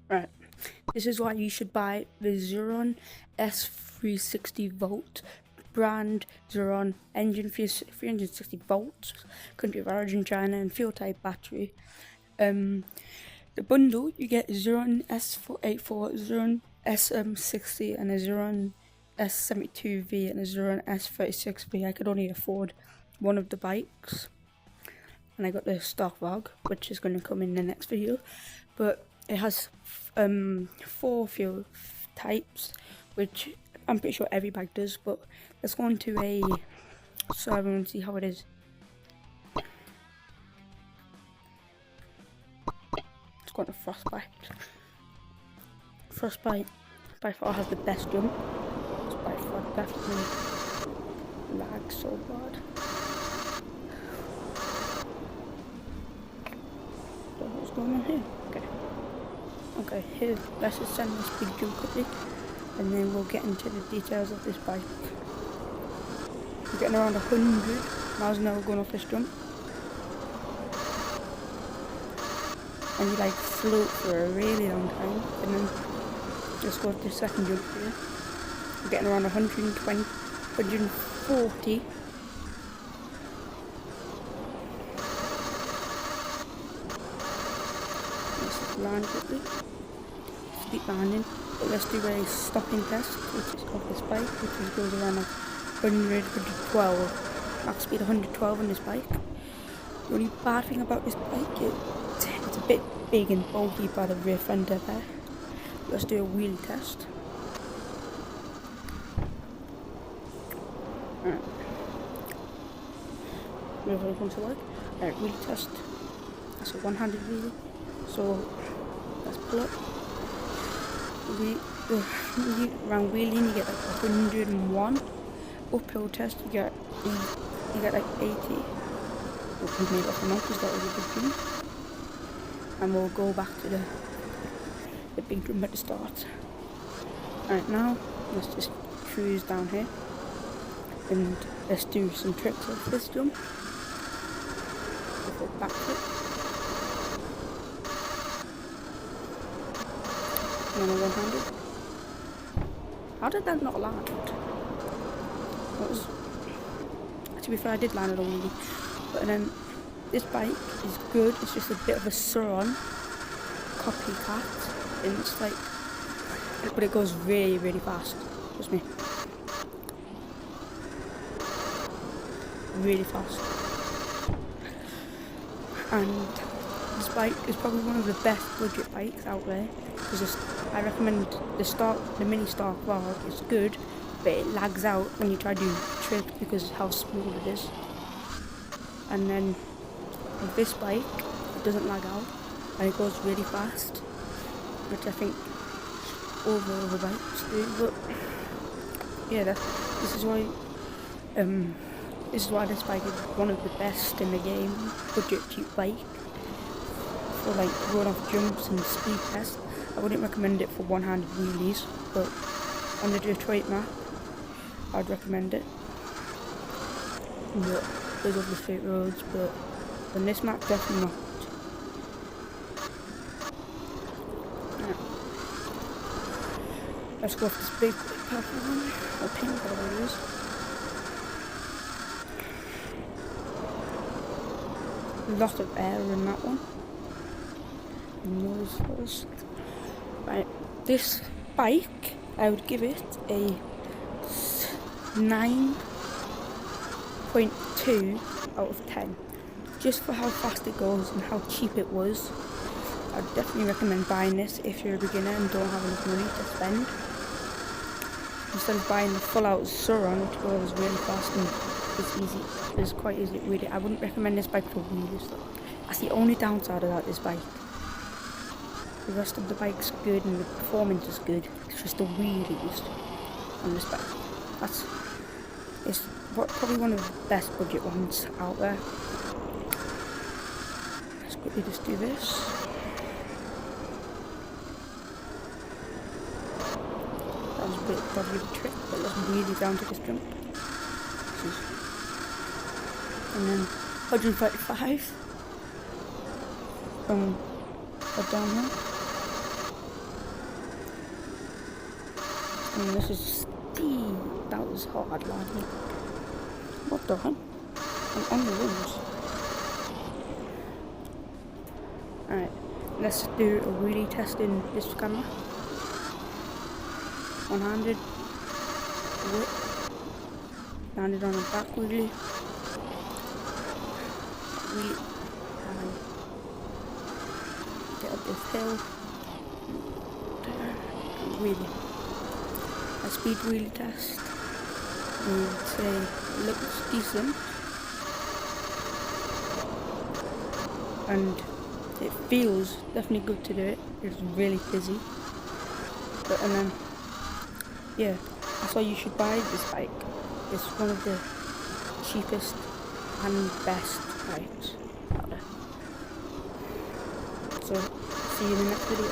Right. This is why you should buy the Zurron S360 volt brand Zurron engine 360 volts, country of origin China, and fuel type battery. The bundle, you get Zurron S484, Zurron SM60, and a Zurron S72V and a Zurron S36V. I could only afford one of the bikes, and I got the stock VOG, which is going to come in the next video. But it has 4 fuel types, which I'm pretty sure every bike does. But let's go on to a server and see how it is. Let's go on to Frostbite. Frostbite by far has the best jump. It's by far definitely lags so bad. So what's going on here? Okay, here, let's just send this big jump quickly, and then we'll get into the details of this bike. We're getting around 100 miles an hour going off this jump. And you like float for a really long time, and then just go to the second jump here. We're getting around 120, 140. Let's just land quickly. Steep landing. But let's do a stopping test, which is of this bike, which goes around 100, 112. Max speed 112 on this bike. The only bad thing about this bike is it's a bit big and bulky by the rear fender there. Let's do a wheelie test. Alright. Rear fender comes to work. Alright, wheelie test. That's a one-handed wheelie. So let's pull up. Around wheeling you get like 101. Uphill test you get like 80. We've made up a month because that was a big jump. And we'll go back to the big jump at the start. Alright, now let's just cruise down here and let's do some tricks of this jump. Before backflip. And then a one-handed. How did that not land? That was, to be fair, I did land it already. But then this bike is good. It's just a bit of a zurron copycat, and it's like, but it goes really, really fast. Trust me, really fast. And this bike is probably one of the best budget bikes out there, because I recommend the mini stock VOG is good, but it lags out when you try to do tricks because of how small it is. And then with this bike, it doesn't lag out and it goes really fast, which I think all the other bikes do. But yeah, this is why this bike is one of the best in the game, budget cheap bike for like going off jumps and speed tests. I wouldn't recommend it for one-handed wheelies, but on the Detroit map, I'd recommend it. But there's other straight roads, but on this map, definitely not. Yeah. Let's go off this big purple one, or pink, whatever it is. A lot of air in that one. Noise first. Right, this bike, I would give it a 9.2 out of 10. Just for how fast it goes and how cheap it was. I'd definitely recommend buying this if you're a beginner and don't have enough money to spend. Instead of buying the full out Zurron, which goes really fast and it's quite easy to wheel it. I wouldn't recommend this bike for wheelies though. That's the only downside about this bike. The rest of the bike's good and the performance is good. It's just the wheelies on this bike. It's probably one of the best budget ones out there. Let's quickly just do this. That was a bit probably a trick, but let's wheelie down to this jump. And then 135 from down here. And this is steep. That was hard, laddie. What the heck? I'm on the rules. Alright, let's do a wheelie test in this camera. One-handed whip. Landed on a back wheelie. Wheelie. And get up this hill. And wheelie. A speed wheelie test. I would say it looks decent. And it feels definitely good to do it. It's really busy. But and then yeah, that's why you should buy this bike. It's one of the cheapest and best bikes out there. So see you in the next video.